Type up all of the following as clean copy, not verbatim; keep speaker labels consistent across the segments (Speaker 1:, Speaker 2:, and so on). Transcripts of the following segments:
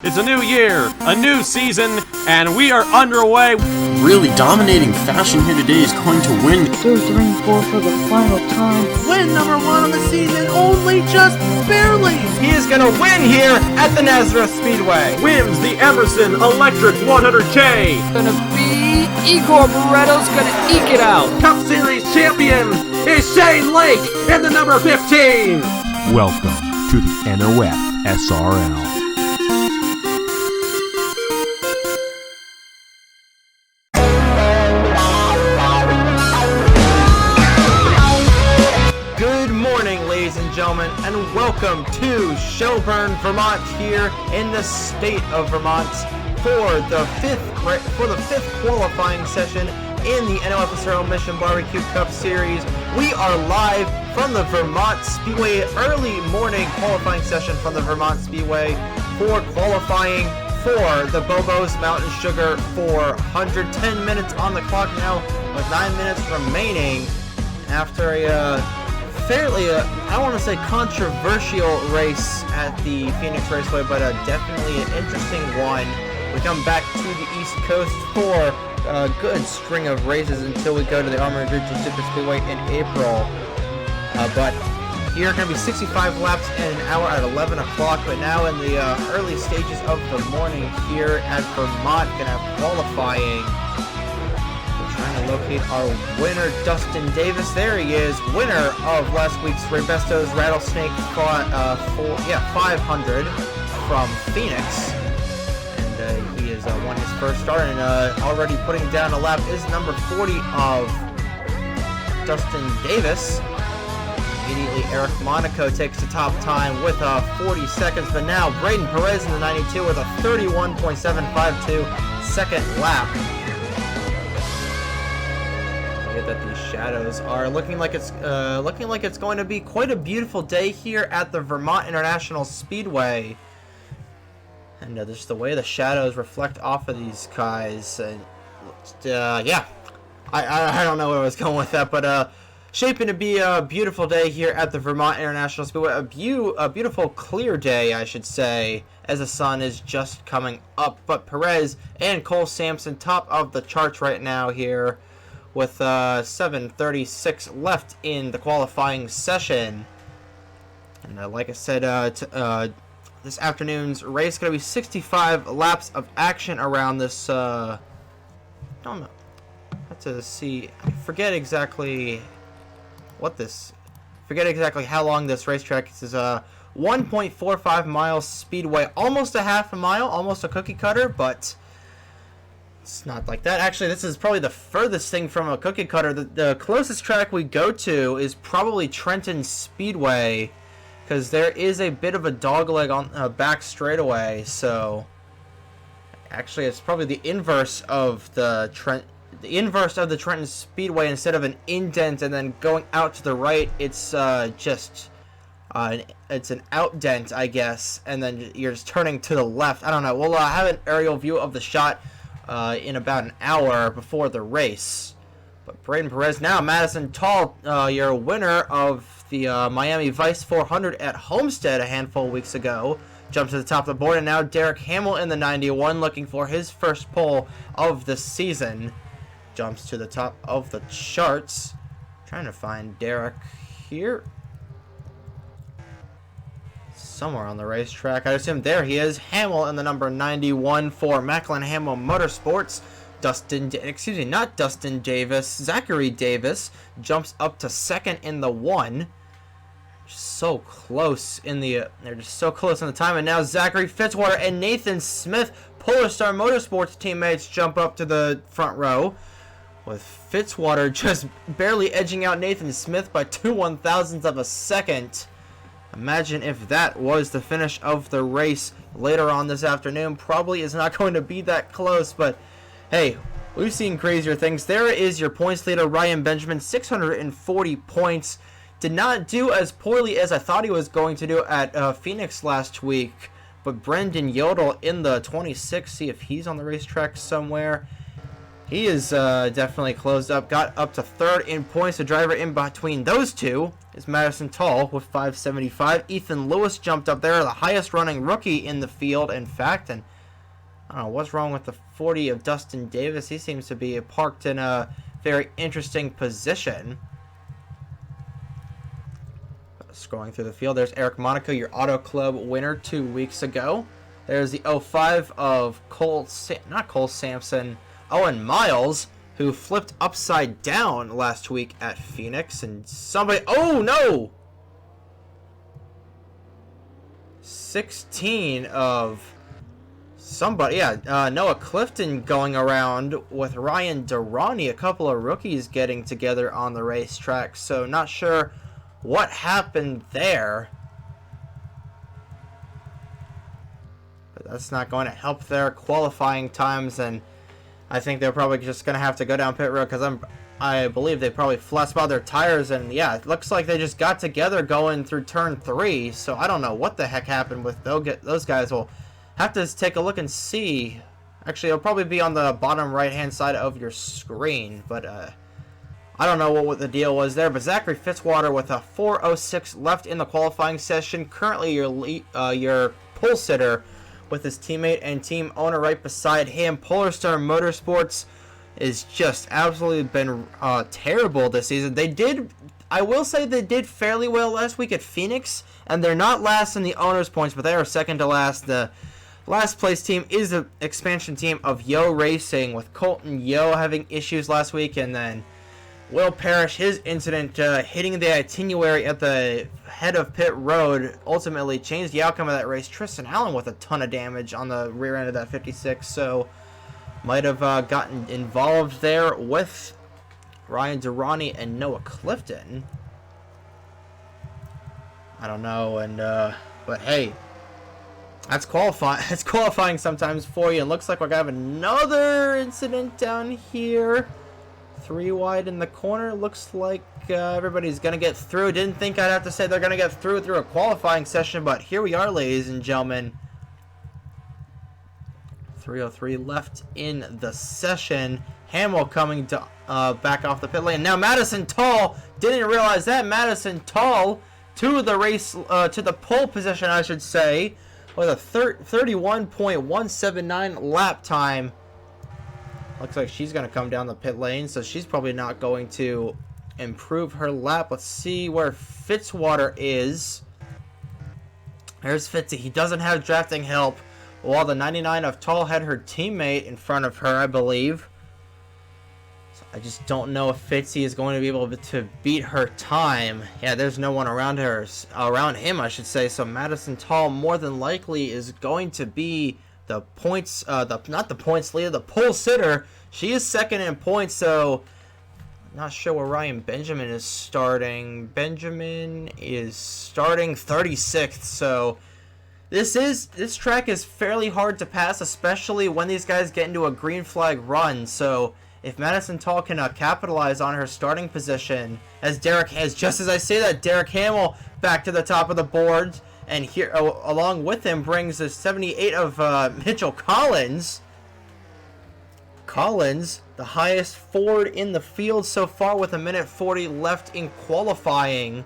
Speaker 1: It's a new year, a new season, and we are underway.
Speaker 2: Really dominating fashion here today is going to win.
Speaker 3: 2, 3, 4 for the final time.
Speaker 4: Win number 1 on the season, only just barely.
Speaker 5: He is going to win here at the Nazareth Speedway.
Speaker 1: Wins the Emerson Electric 100K.
Speaker 6: Gonna be Igor Barretto's gonna eke it out.
Speaker 1: Cup Series champion is Shane Lake in the number 15.
Speaker 7: Welcome to the NOFSRL.
Speaker 5: Good morning, ladies and gentlemen, and welcome to Shelburne, Vermont, here in the state of Vermont for the fifth qualifying session in the NOFSRL Mission Barbecue Cup Series. We are live from the Vermont Speedway, early morning qualifying session from the Vermont Speedway for qualifying for the Bobo's Mountain Sugar 400. 10 minutes on the clock now with 9 minutes remaining after a fairly, I don't want to say controversial race at the Phoenix Raceway, but definitely an interesting one. We come back to the East Coast for a good string of races until we go to the Armored Ridge Super Speedway in April. But here are going to be 65 laps in an hour at 11 o'clock, but now in the early stages of the morning here at Vermont, going to have qualifying. Trying to locate our winner, Dustin Davis. There he is, winner of last week's Rebesto's Rattlesnake 500 from Phoenix. And he has won his first start, and already putting down a lap is number 40 of Dustin Davis. Immediately, Eric Monaco takes the top time with 40 seconds, but now Braden Perez in the 92 with a 31.752 second lap. That these shadows are looking like it's going to be quite a beautiful day here at the Vermont International Speedway, and just the way the shadows reflect off of these guys, and yeah, I don't know where I was going with that, but shaping to be a beautiful day here at the Vermont International Speedway, a beautiful clear day, I should say, as the sun is just coming up. But Perez and Cole Sampson top of the charts right now here, with 7:36 left in the qualifying session. And like I said, this afternoon's race is going to be 65 laps of action around this, don't know, have to see, forget exactly how long this racetrack is. 1.45 mile speedway, almost a half a mile, almost a cookie cutter, but it's not like that. Actually, this is probably the furthest thing from a cookie cutter. The closest track we go to is probably Trenton Speedway, because there is a bit of a dogleg on back straightaway. So actually, it's probably the inverse of the Trenton Speedway. Instead of an indent and then going out to the right, it's just it's an outdent, I guess, and then you're just turning to the left. I don't know. We'll have an aerial view of the shot in about an hour before the race. But Braden Perez now, Madison Tall, your winner of the Miami Vice 400 at Homestead a handful of weeks ago, jumps to the top of the board, and now Derek Hamill in the 91 looking for his first pole of the season, jumps to the top of the charts. Trying to find Derek here somewhere on the racetrack. I assume there he is. Hamill in the number 91 for Macklin Hamill Motorsports. Not Dustin Davis. Zachary Davis jumps up to second in the 1. So close in the they're just so close in the time, and now Zachary Fitzwater and Nathan Smith, Polar Star Motorsports teammates, jump up to the front row, with Fitzwater just barely edging out Nathan Smith by 2/1000ths of a second. Imagine if that was the finish of the race later on this afternoon. Probably is not going to be that close, but hey, we've seen crazier things. There is your points leader, Ryan Benjamin, 640 points. Did not do as poorly as I thought he was going to do at Phoenix last week, but Brendan Yodel in the 26, see if he's on the racetrack somewhere. He is definitely closed up. Got up to third in points. The driver in between those two is Madison Tall with 575. Ethan Lewis jumped up there, the highest running rookie in the field, in fact. And I don't know what's wrong with the 40 of Dustin Davis. He seems to be parked in a very interesting position. Scrolling through the field, there's Eric Monaco, your Auto Club winner 2 weeks ago. There's the 05 of Cole Sampson, Owen Miles, who flipped upside down last week at Phoenix, and somebody, oh no! 16 of somebody, yeah, Noah Clifton going around with Ryan Durrani, a couple of rookies getting together on the racetrack, so not sure what happened there. But that's not going to help their qualifying times, and I think they're probably just going to have to go down pit road because I believe they probably flat spot their tires, and yeah, it looks like they just got together going through turn 3, so I don't know what the heck happened with those guys. We'll have to take a look and see. Actually, it'll probably be on the bottom right-hand side of your screen, but I don't know what the deal was there. But Zachary Fitzwater with a 4:06 left in the qualifying session, currently your pole sitter, with his teammate and team owner right beside him. Polar Star Motorsports is just absolutely been terrible this season. I will say they did fairly well last week at Phoenix, and they're not last in the owners' points, but they are second to last. The last place team is the expansion team of Yo Racing, with Colton Yo having issues last week, and then Will Parrish, his incident hitting the itinerary at the head of pit road ultimately changed the outcome of that race. Tristan Allen with a ton of damage on the rear end of that 56, so might have gotten involved there with Ryan Durrani and Noah Clifton. I don't know, and but hey, that's qualifying. It's qualifying sometimes for you. And looks like we're gonna have another incident down here. 3 wide in the corner. Looks like everybody's gonna get through. Didn't think I'd have to say they're gonna get through a qualifying session, but here we are, ladies and gentlemen. 3:03 left in the session. Hamill coming to back off the pit lane. Now Madison Tall, didn't realize that. Madison Tall to the race, to the pole position, I should say, with a 31.179 lap time. Looks like she's going to come down the pit lane, so she's probably not going to improve her lap. Let's see where Fitzwater is. There's Fitzy. He doesn't have drafting help, while the 99 of Tall had her teammate in front of her, I believe. So I just don't know if Fitzy is going to be able to beat her time. Yeah, there's no one around him, I should say. So Madison Tall more than likely is going to be the points, not the points leader, the pole sitter. She is second in points, so I'm not sure where Ryan Benjamin is starting. Benjamin is starting 36th, so this track is fairly hard to pass, especially when these guys get into a green flag run. So if Madison Tall can capitalize on her starting position, just as I say that, Derek Hamill back to the top of the board. And here, along with him, brings the 78 of Mitchell Collins. Collins, the highest Ford in the field so far, with 1:40 left in qualifying.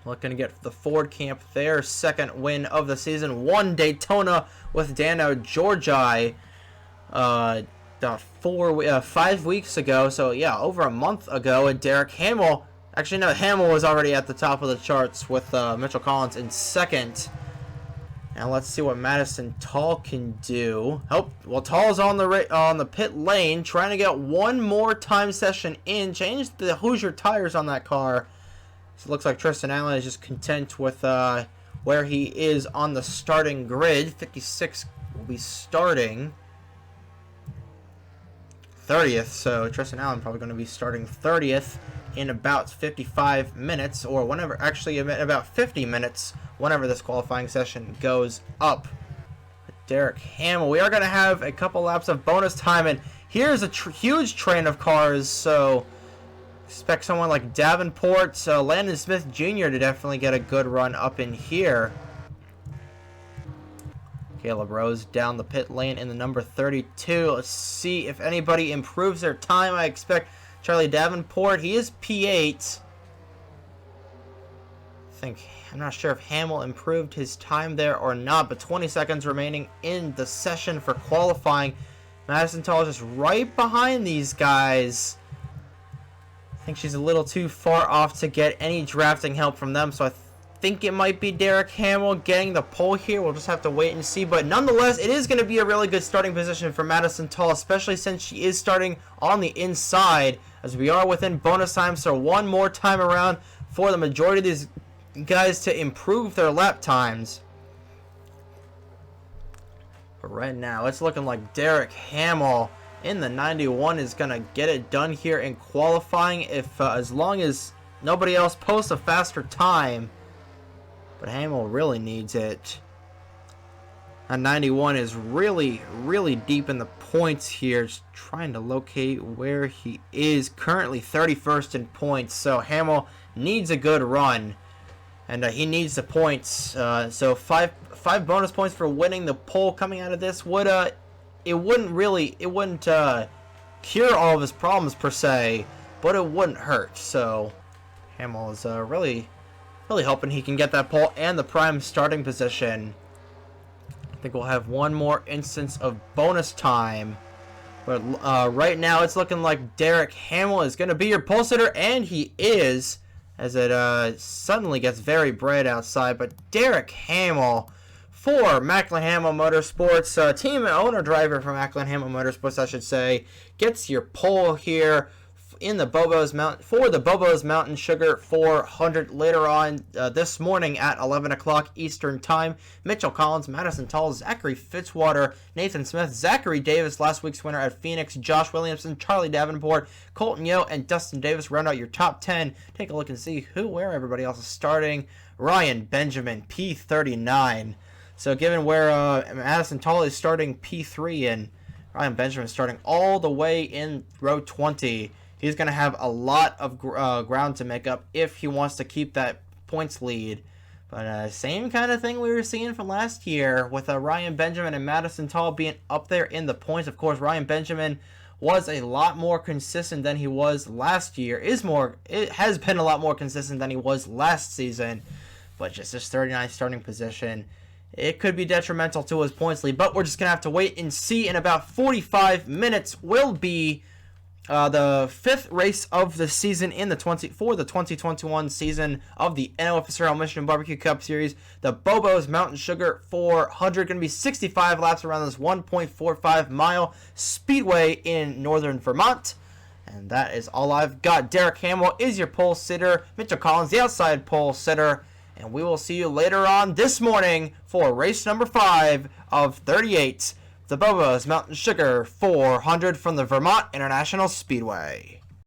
Speaker 5: Looking to get the Ford camp their second win of the season. Won Daytona with Dano Georgi 5 weeks ago. So yeah, over a month ago. And Derek Hamill. Actually, no, Hamill was already at the top of the charts with Mitchell Collins in second. Now let's see what Madison Tall can do. Oh, well, Tall's on the pit lane, trying to get one more time session in. Change the Hoosier tires on that car. So it looks like Tristan Allen is just content with where he is on the starting grid. 56 will be starting 30th, so Tristan Allen probably going to be starting 30th in about 55 minutes, or whenever, actually about 50 minutes, whenever this qualifying session goes up. Derek Hamill, we are going to have a couple laps of bonus time, and here's a huge train of cars, so expect someone like Davenport, Landon Smith Jr. to definitely get a good run up in here. Caleb Rose down the pit lane in the number 32. Let's see if anybody improves their time. I expect Charlie Davenport. He is P8. I'm not sure if Hamill improved his time there or not, but 20 seconds remaining in the session for qualifying. Madison Tall is just right behind these guys. I think she's a little too far off to get any drafting help from them, so I think it might be Derek Hamill getting the pole here. We'll just have to wait and see, but nonetheless, it is going to be a really good starting position for Madison Tall, especially since she is starting on the inside, as we are within bonus time, so one more time around for the majority of these guys to improve their lap times. But right now, it's looking like Derek Hamill in the 91 is going to get it done here in qualifying, if as long as nobody else posts a faster time. But Hamill really needs it. And 91 is really, really deep in the points here. Just trying to locate where he is. Currently 31st in points. So Hamill needs a good run. And he needs the points. So five bonus points for winning the pole coming out of this would it wouldn't cure all of his problems per se, but it wouldn't hurt. So Hamill is really hoping he can get that pole and the prime starting position. I think we'll have one more instance of bonus time. But right now it's looking like Derek Hamill is going to be your pole sitter, and he is, as it suddenly gets very bright outside. But Derek Hamill for Macklin Hamill Motorsports, team and owner driver for Macklin Hamill Motorsports, I should say, gets your pole here in the Bobo's Mountain Sugar 400 later on this morning at 11 o'clock Eastern Time. Mitchell Collins, Madison Tall, Zachary Fitzwater, Nathan Smith, Zachary Davis, last week's winner at Phoenix, Josh Williamson, Charlie Davenport, Colton Yo, and Dustin Davis round out your top 10. Take a look and see where everybody else is starting. Ryan Benjamin, P39. So given where Madison Tall is starting P3 and Ryan Benjamin is starting all the way in row 20, he's going to have a lot of ground to make up if he wants to keep that points lead. But same kind of thing we were seeing from last year with Ryan Benjamin and Madison Tall being up there in the points. Of course, Ryan Benjamin was a lot more consistent than he was last year. It has been a lot more consistent than he was last season. But just his 39th starting position, it could be detrimental to his points lead. But we're just going to have to wait and see. In about 45 minutes will be the fifth race of the season in the 2021 season of the NOFSRL Mission Barbecue Cup Series. The Bobo's Mountain Sugar 400, going to be 65 laps around this 1.45 mile speedway in northern Vermont. And that is all I've got. Derek Hamill is your pole sitter. Mitchell Collins, the outside pole sitter. And we will see you later on this morning for race number 5 of 38. The Bobo's Mountain Sugar 400 from the Vermont International Speedway.